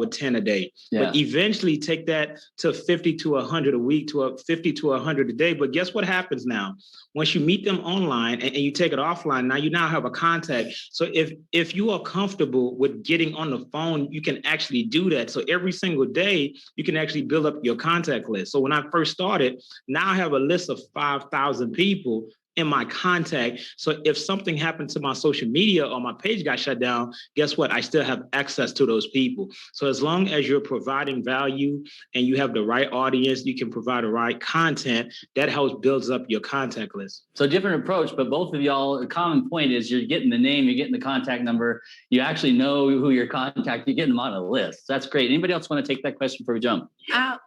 with 10 a day, Yeah. but eventually take that to 50 to 100 a week, to 50 to 100 a day. But guess what happens now? Once you meet them online and you take it offline, now you now have a contact. So if you are comfortable with getting on the phone, you can actually do that. So every single day, you can actually build up your contact list. So when I first started, now I have a list of 5,000 people in my contact. So if something happened to my social media or my page got shut down, guess what? I still have access to those people. So as long as you're providing value and you have the right audience, you can provide the right content, that helps builds up your contact list. So different approach, but both of y'all, a common point is you're getting the name, you're getting the contact number, you actually know who your contact, you're getting them on a list. That's great. Anybody else want to take that question before we jump?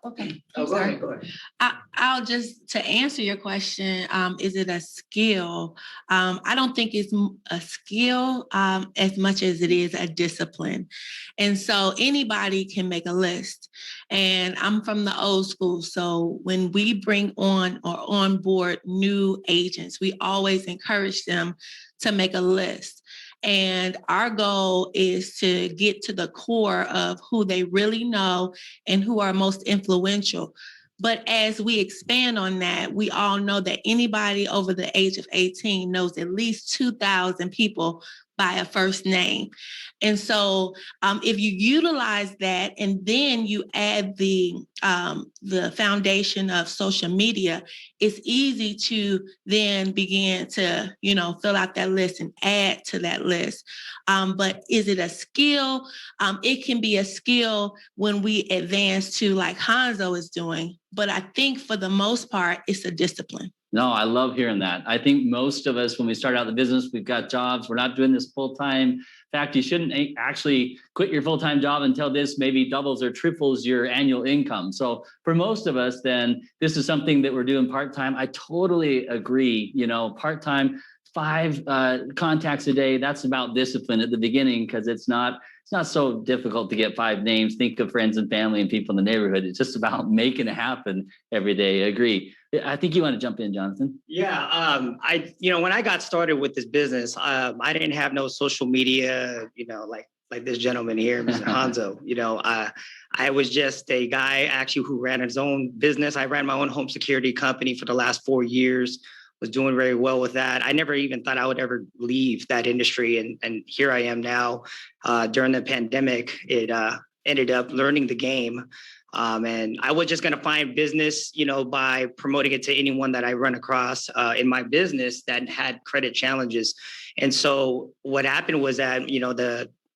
Okay. Oh, go ahead. I'll just, to answer your question, is it a skill? I don't think it's a skill as much as it is a discipline. And so anybody can make a list. And I'm from the old school. So when we bring on or on board new agents, we always encourage them to make a list. And our goal is to get to the core of who they really know and who are most influential. But as we expand on that, we all know that anybody over the age of 18 knows at least 2,000 people by a first name. And so if you utilize that and then you add the foundation of social media, it's easy to then begin to, fill out that list and add to that list. But is it a skill? It can be a skill when we advance to like Hanzo is doing. But I think for the most part, it's a discipline. No, I love hearing that. I think most of us, when we start out the business, we've got jobs. We're not doing this full time. In fact, you shouldn't actually quit your full-time job until this maybe doubles or triples your annual income. So for most of us, then this is something that we're doing part-time. I totally agree. Part-time, 5 contacts a day. That's about discipline at the beginning because it's not so difficult to get 5 names. Think of friends and family and people in the neighborhood. It's just about making it happen every day. I agree. I think you want to jump in, Jonathan. Yeah. When I got started with this business, I didn't have no social media, like this gentleman here, Mr. Hanzo. I was just a guy actually who ran his own business. I ran my own home security company for the last 4 years, was doing very well with that. I never even thought I would ever leave that industry. And here I am now. During the pandemic, it ended up learning the game. And I was just going to find business, by promoting it to anyone that I run across in my business that had credit challenges. And so what happened was that,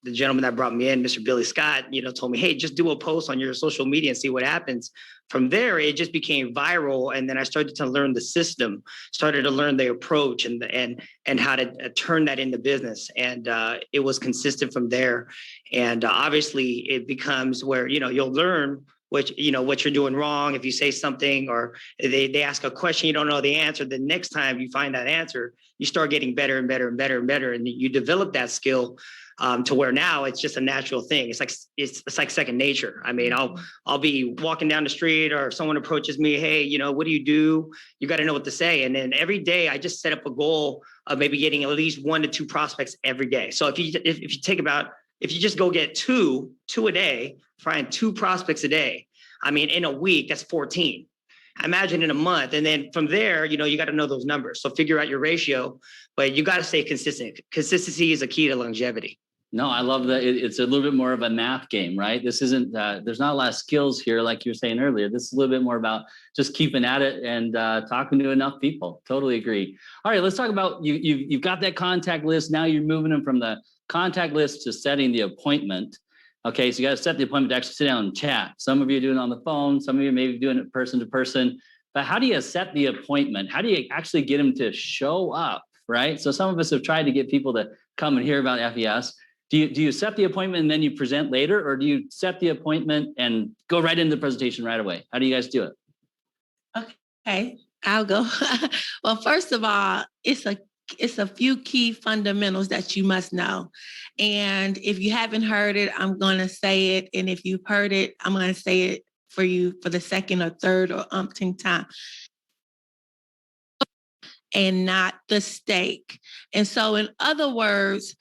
the gentleman that brought me in, Mr. Billy Scott, told me, hey, just do a post on your social media and see what happens. From there, it just became viral. And then I started to learn the system, started to learn the approach and how to turn that into business. And it was consistent from there. And obviously it becomes where, you'll learn what you're doing wrong. If you say something or they ask a question, you don't know the answer, the next time you find that answer, you start getting better and better and better and better. And you develop that skill to where now it's just a natural thing. It's like second nature. I mean, I'll be walking down the street or if someone approaches me, hey, what do? You got to know what to say. And then every day I just set up a goal of maybe getting at least 1 to 2 prospects every day. So if you just go get two a day, find 2 prospects a day, I mean, in a week, that's 14. Imagine in a month. And then from there, you got to know those numbers. So figure out your ratio, but you got to stay consistent. Consistency is a key to longevity. No, I love that. It's a little bit more of a math game, right? This isn't, there's not a lot of skills here, like you were saying earlier. This is a little bit more about just keeping at it and talking to enough people. Totally agree. All right, let's talk about, you've got that contact list. Now you're moving them from the contact list to setting the appointment. Okay, so you got to set the appointment to actually sit down and chat. Some of you are doing it on the phone. Some of you may be doing it person to person. But how do you set the appointment? How do you actually get them to show up, right? So some of us have tried to get people to come and hear about FES. Do you set the appointment and then you present later, or do you set the appointment and go right into the presentation right away? How do you guys do it? Okay, I'll go. Well, first of all, it's a few key fundamentals that you must know. And if you haven't heard it, I'm going to say it. And if you've heard it, I'm going to say it for you for the second or third or umpteenth time. and not the stake. And so in other words,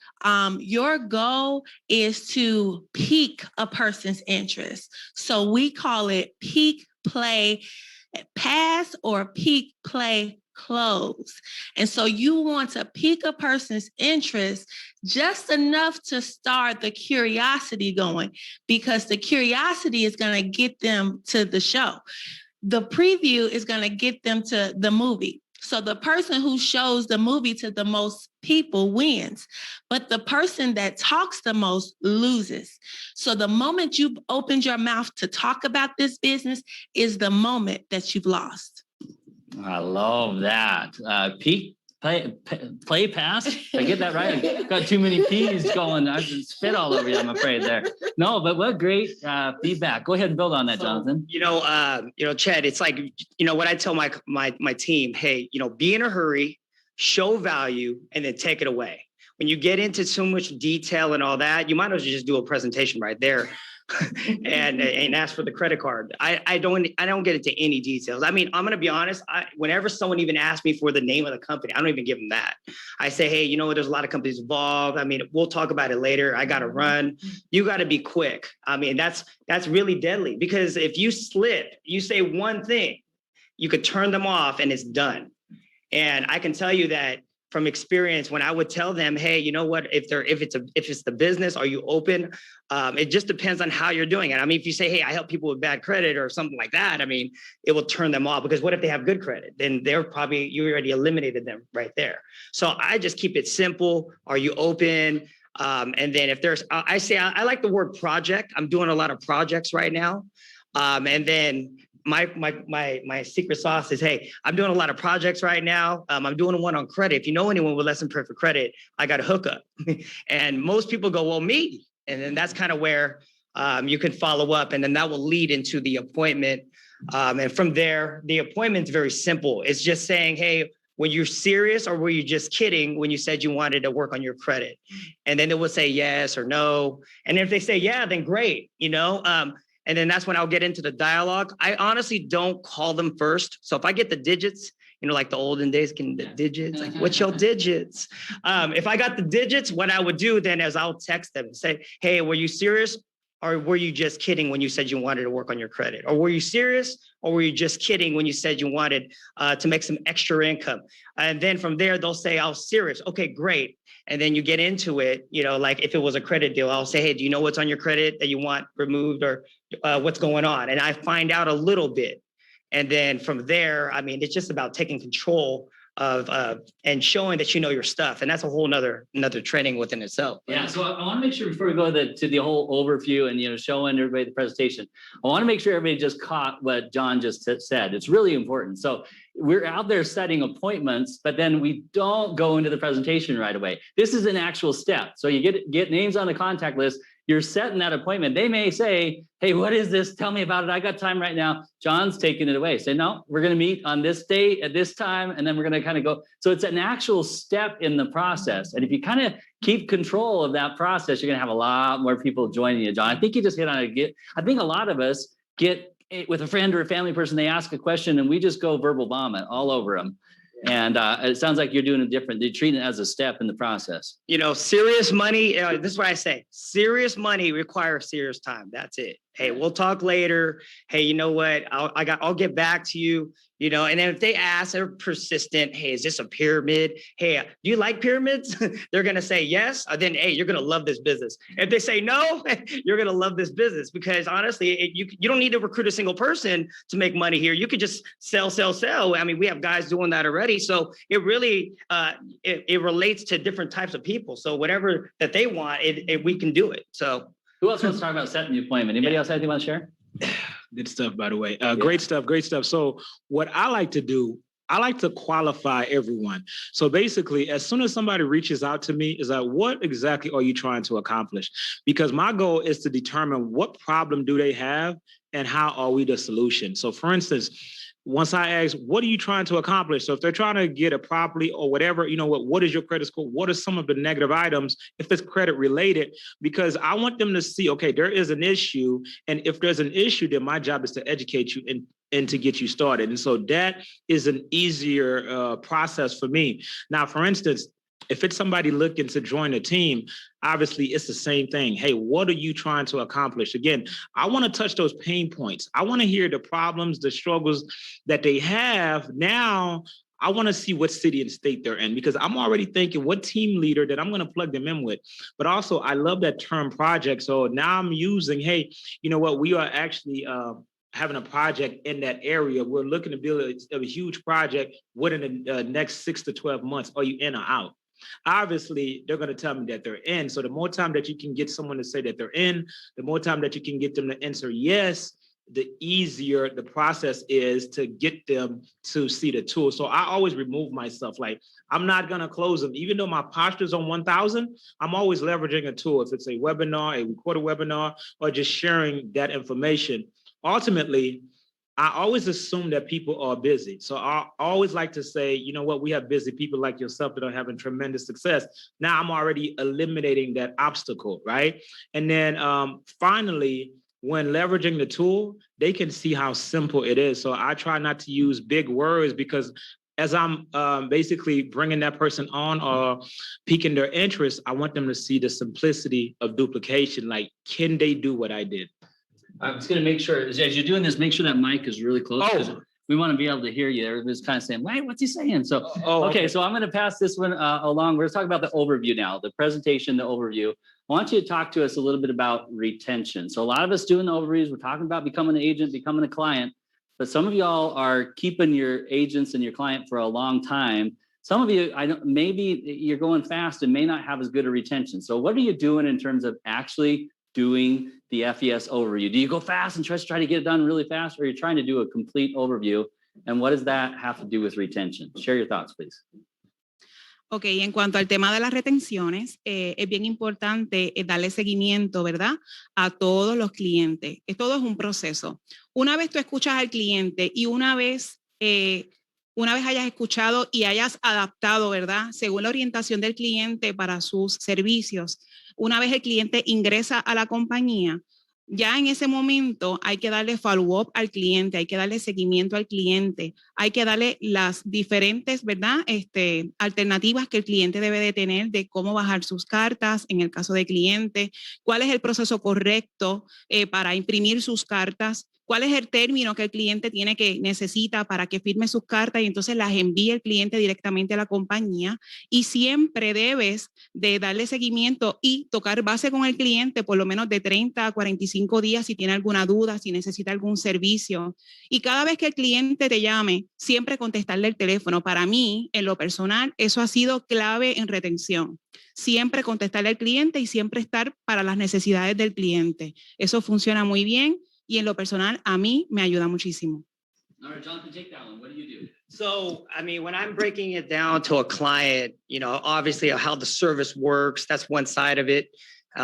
your goal is to pique a person's interest. So we call it peak play pass or peak play close. And so you want to pique a person's interest just enough to start the curiosity going, because the curiosity is going to get them to the show. The preview is going to get them to the movie. So the person who shows the movie to the most people wins, but the person that talks the most loses. So the moment you've opened your mouth to talk about this business is the moment that you've lost. I love that. Peak play pass. Did I get that right? I got too many P's going. I just spit all over you, I'm afraid there. No, but what great feedback. Go ahead and build on that, Jonathan. Chad, it's like, what I tell my team, hey, be in a hurry, show value, and then take it away. When you get into so much detail and all that, you might as well just do a presentation right there. and ask for the credit card. I don't get into any details. I mean, I'm going to be honest. Whenever someone even asks me for the name of the company, I don't even give them that. I say, hey, there's a lot of companies involved. I mean, we'll talk about it later. I got to run. You got to be quick. I mean, that's really deadly, because if you slip, you say one thing, you could turn them off and it's done. And I can tell you that from experience, when I would tell them, hey, you know what, if it's the business, are you open? It just depends on how you're doing it. I mean, if you say, hey, I help people with bad credit or something like that, I mean, it will turn them off, because what if they have good credit? Then you already eliminated them right there. So I just keep it simple. Are you open? And then if there's, I like the word project. I'm doing a lot of projects right now. And then my secret sauce is, hey, I'm doing a lot of projects right now. I'm doing one on credit. If you know anyone with less than perfect credit, I got a hookup. And most people go, well, me. And then that's kind of where you can follow up, and then that will lead into the appointment. And from there, the appointment's very simple. It's just saying, hey, were you serious or were you just kidding when you said you wanted to work on your credit? And then they will say yes or no. And if they say, yeah, then great, and then that's when I'll get into the dialogue. I honestly don't call them first. So if I get the digits, like the olden days, getting the digits, like, what's your digits? If I got the digits, what I would do then is I'll text them and say, hey, were you serious? Or were you just kidding when you said you wanted to work on your credit? Or were you serious? Or were you just kidding when you said you wanted to make some extra income? And then from there, they'll say, I was serious. Okay, great. And then you get into it, like if it was a credit deal, I'll say, hey, do you know what's on your credit that you want removed, or what's going on? And I find out a little bit. And then from there, I mean, it's just about taking control of and showing that you know your stuff. And that's a whole another training within itself. Yeah. So I want to make sure before we go to the whole overview and, showing everybody the presentation, I want to make sure everybody just caught what John just said. It's really important. So we're out there setting appointments, but then we don't go into the presentation right away. This is an actual step. So you get names on the contact list. You're setting that appointment. They may say, hey, what is this? Tell me about it. I got time right now. John's taking it away. Say, no, we're going to meet on this date at this time. And then we're going to kind of go. So it's an actual step in the process. And if you kind of keep control of that process, you're going to have a lot more people joining you, John. I think you just hit on it. I think a lot of us get with a friend or a family person, they ask a question and we just go verbal vomit all over them. And it sounds like you're doing it different. You're treating it as a step in the process. Serious money. This is what I say. Serious money requires serious time. That's it. Hey, we'll talk later. Hey, you know what? I'll get back to you. And then if they ask, they're persistent. Hey, is this a pyramid? Hey, do you like pyramids? They're going to say yes. Then, hey, you're going to love this business. If they say no, you're going to love this business, because honestly, you don't need to recruit a single person to make money here. You could just sell. I mean, we have guys doing that already. So it really, it relates to different types of people. So whatever that they want, we can do it. So who else wants to talk about setting the appointment? Anybody else have anything want to share? Good stuff, by the way. Great stuff. So what I like to do, I like to qualify everyone. So basically, as soon as somebody reaches out to me, is like, what exactly are you trying to accomplish? Because my goal is to determine what problem do they have and how are we the solution? So for instance, once I ask, what are you trying to accomplish? So if they're trying to get a property or whatever, what is your credit score? What are some of the negative items if it's credit related? Because I want them to see, okay, there is an issue. And if there's an issue, then my job is to educate you and to get you started. And so that is an easier process for me. Now, for instance, if it's somebody looking to join a team, obviously it's the same thing. Hey, what are you trying to accomplish? Again, I want to touch those pain points. I want to hear the problems, the struggles that they have. Now, I want to see what city and state they're in, because I'm already thinking what team leader that I'm going to plug them in with. But also, I love that term project. So now I'm using, hey, you know what? We are actually having a project in that area. We're looking to build a huge project within the next 6 to 12 months. Are you in or out? Obviously, they're going to tell me that they're in. So the more time that you can get someone to say that they're in, the more time that you can get them to answer yes, the easier the process is to get them to see the tool. So I always remove myself. Like, I'm not going to close them. Even though my posture's on 1,000, I'm always leveraging a tool. If it's a webinar, a recorded webinar, or just sharing that information. Ultimately, I always assume that people are busy. So I always like to say, you know what, we have busy people like yourself that are having tremendous success. Now I'm already eliminating that obstacle, right? And then finally, when leveraging the tool, they can see how simple it is. So I try not to use big words, because as I'm basically bringing that person on or piquing their interest, I want them to see the simplicity of duplication. Like, can they do what I did? I was going to make sure, as you're doing this, make sure that mic is really close. Oh. We want to be able to hear you. Everybody's kind of saying, wait, what's he saying? So, okay. So I'm going to pass this one along. We're talking about the overview now, the presentation, the overview. I want you to talk to us a little bit about retention. So a lot of us doing the overviews, we're talking about becoming an agent, becoming a client, but some of y'all are keeping your agents and your client for a long time. Some of you, maybe you're going fast and may not have as good a retention. So what are you doing in terms of actually doing the FES overview? Do you go fast and try to get it done really fast, or you're trying to do a complete overview? And what does that have to do with retention? Share your thoughts, please. Ok, en cuanto al tema de las retenciones, es bien importante darle seguimiento, ¿verdad? A todos los clientes. Todo es un proceso. Una vez tú escuchas al cliente y una vez hayas escuchado y hayas adaptado, ¿verdad? Según la orientación del cliente para sus servicios, una vez el cliente ingresa a la compañía, ya en ese momento hay que darle follow-up al cliente, hay que darle seguimiento al cliente, hay que darle las diferentes, ¿verdad? Alternativas que el cliente debe de tener de cómo bajar sus cartas en el caso de cliente, cuál es el proceso correcto para imprimir sus cartas, cuál es el término que el cliente necesita para que firme sus cartas y entonces las envíe el cliente directamente a la compañía, y siempre debes de darle seguimiento y tocar base con el cliente por lo menos de 30 a 45 días si tiene alguna duda, si necesita algún servicio. Y cada vez que el cliente te llame, siempre contestarle el teléfono. Para mí, en lo personal, eso ha sido clave en retención. Siempre contestarle al cliente y siempre estar para las necesidades del cliente. Eso funciona muy bien. Y en lo personal, a mí me ayuda muchísimo. All right, Jonathan, take that one. What do you do? So, I mean, when I'm breaking it down to a client, you know, obviously how the service works, that's one side of it.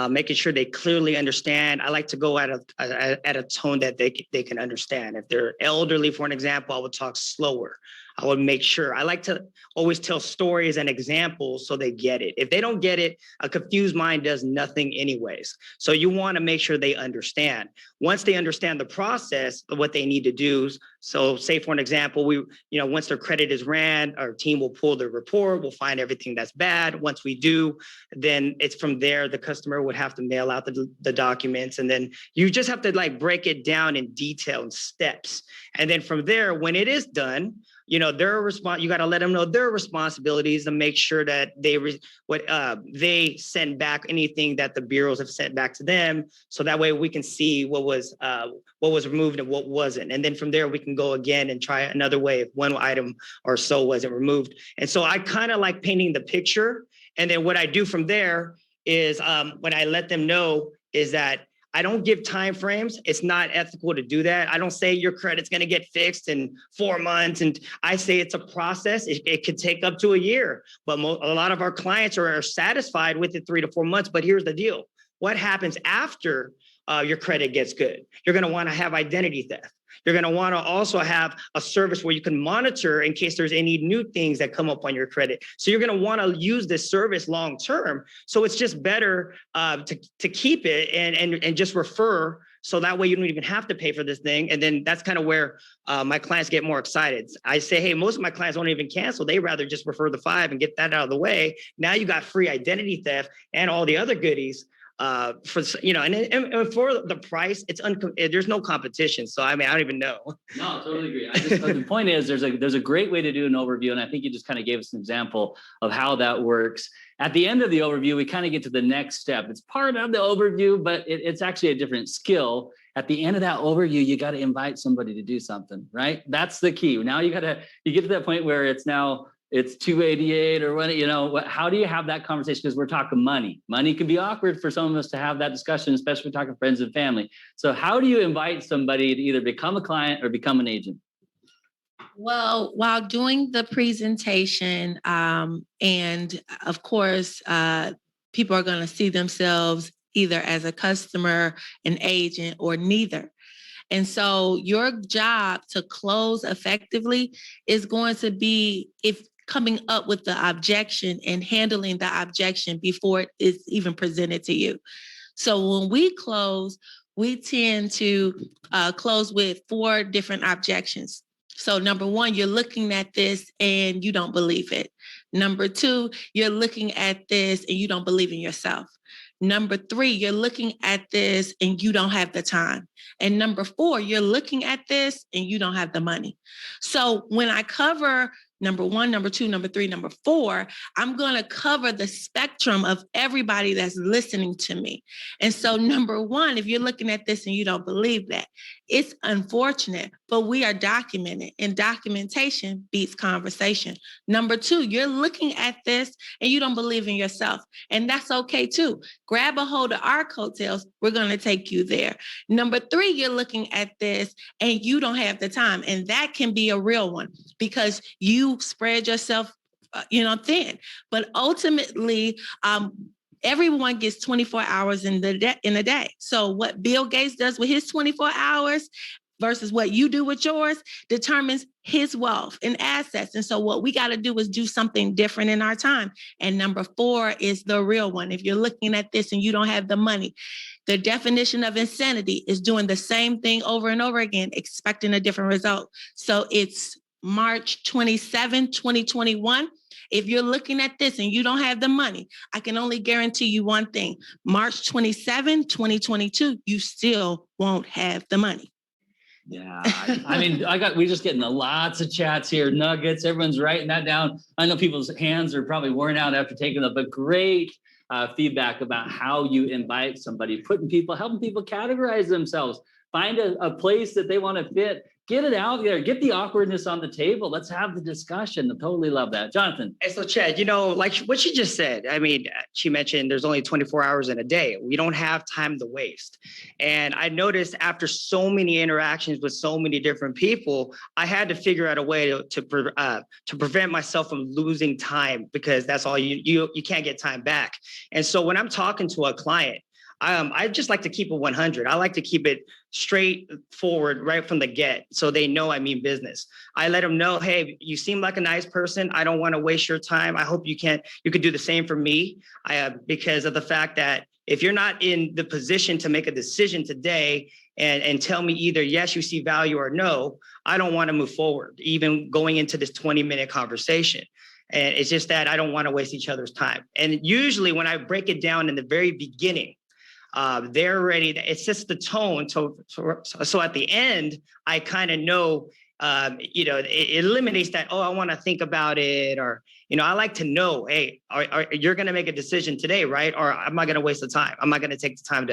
Making sure they clearly understand. I like to go at a tone that they can understand. If they're elderly, for an example, I would talk slower. I would make sure. I like to always tell stories and examples so they get it. If they don't get it, a confused mind does nothing anyways. So you want to make sure they understand. Once they understand the process of what they need to do. So say, for an example, once their credit is ran, our team will pull the report. We'll find everything that's bad. Once we do, then it's from there, the customer would have to mail out the documents. And then you just have to like break it down in detail and steps. And then from there, when it is done, you know, you got to let them know their responsibilities to make sure that they send back anything that the bureaus have sent back to them. So that way we can see what was removed and what wasn't. And then from there, we can go again and try another way if one item or so wasn't removed. And so I kind of like painting the picture. And then what I do from there is when I let them know is that I don't give time frames. It's not ethical to do that. I don't say your credit's going to get fixed in 4 months. And I say it's a process. It could take up to a year. But a lot of our clients are satisfied with it 3 to 4 months. But here's the deal. What happens after your credit gets good? You're going to want to have identity theft. You're going to want to also have a service where you can monitor in case there's any new things that come up on your credit. So you're going to want to use this service long term. So it's just better to keep it and just refer So that way you don't even have to pay for this thing. And then that's kind of where my clients get more excited. I say, hey, most of my clients don't even cancel. They rather just refer the 5 and get that out of the way. Now you got free identity theft and all the other goodies. For and for the price, there's no competition. So I mean, I don't even know. No, totally agree. The point is, there's a great way to do an overview, and I think you just kind of gave us an example of how that works. At the end of the overview, we kind of get to the next step. It's part of the overview, but it's actually a different skill. At the end of that overview, you got to invite somebody to do something, right? That's the key. Now you get to that point where it's 288 or what, how do you have that conversation? Because we're talking money. Money can be awkward for some of us to have that discussion, especially if we're talking friends and family. So how do you invite somebody to either become a client or become an agent? Well, while doing the presentation, and of course, people are going to see themselves either as a customer, an agent, or neither. And so your job to close effectively is going to be coming up with the objection and handling the objection before it is even presented to you. So when we close, we tend to close with 4 different objections. So number 1, you're looking at this and you don't believe it. Number 2, you're looking at this and you don't believe in yourself. Number 3, you're looking at this and you don't have the time. And number 4, you're looking at this and you don't have the money. So when I cover number 1, number 2, number 3, number 4, I'm going to cover the spectrum of everybody that's listening to me. And so number 1, if you're looking at this and you don't believe that, it's unfortunate, but we are documented, and documentation beats conversation. Number 2, you're looking at this and you don't believe in yourself, and that's okay too. Grab a hold of our coattails. We're going to take you there. Number 3, you're looking at this and you don't have the time, and that can be a real one because you spread yourself, thin. But ultimately, everyone gets 24 hours in a day. So what Bill Gates does with his 24 hours versus what you do with yours determines his wealth and assets. And so what we got to do is do something different in our time. And number 4 is the real one. If you're looking at this and you don't have the money, the definition of insanity is doing the same thing over and over again, expecting a different result. So it's March 27, 2021. If you're looking at this and you don't have the money, I can only guarantee you one thing. March 27, 2022, you still won't have the money. Yeah, I mean, we're just getting lots of chats here, nuggets. Everyone's writing that down. I know people's hands are probably worn out after taking them, but great feedback about how you invite somebody, helping people categorize themselves, find a place that they want to fit. Get it out there. Get the awkwardness on the table. Let's have the discussion. I totally love that. Jonathan. And so, Chad, like what she just said, I mean, she mentioned there's only 24 hours in a day. We don't have time to waste. And I noticed after so many interactions with so many different people, I had to figure out a way to prevent myself from losing time, because that's all you can't get time back. And so when I'm talking to a client, I just like to keep it 100. I like to keep it straightforward right from the get, so they know I mean business. I let them know, hey, you seem like a nice person. I don't want to waste your time. I hope you could do the same for me, because of the fact that if you're not in the position to make a decision today and tell me either yes, you see value, or no, I don't want to move forward, even going into this 20-minute conversation. And it's just that I don't want to waste each other's time. And usually when I break it down in the very beginning, they're ready. It sets the tone. So at the end, I kind of know, it eliminates that, oh, I want to think about it. Or, I like to know, hey, you're going to make a decision today, right? Or I'm not going to waste the time. I'm not going to take the time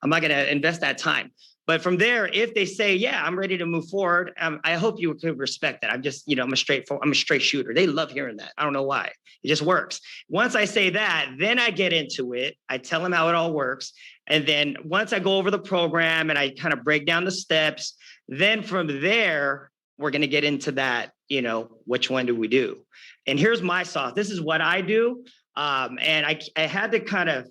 I'm not going to invest that time. But from there, if they say, yeah, I'm ready to move forward, I hope you could respect that. I'm just, I'm a straight shooter. They love hearing that. I don't know why. It just works. Once I say that, then I get into it. I tell them how it all works. And then once I go over the program and I kind of break down the steps, then from there, we're going to get into that, which one do we do? And here's my sauce. This is what I do. And I had to kind of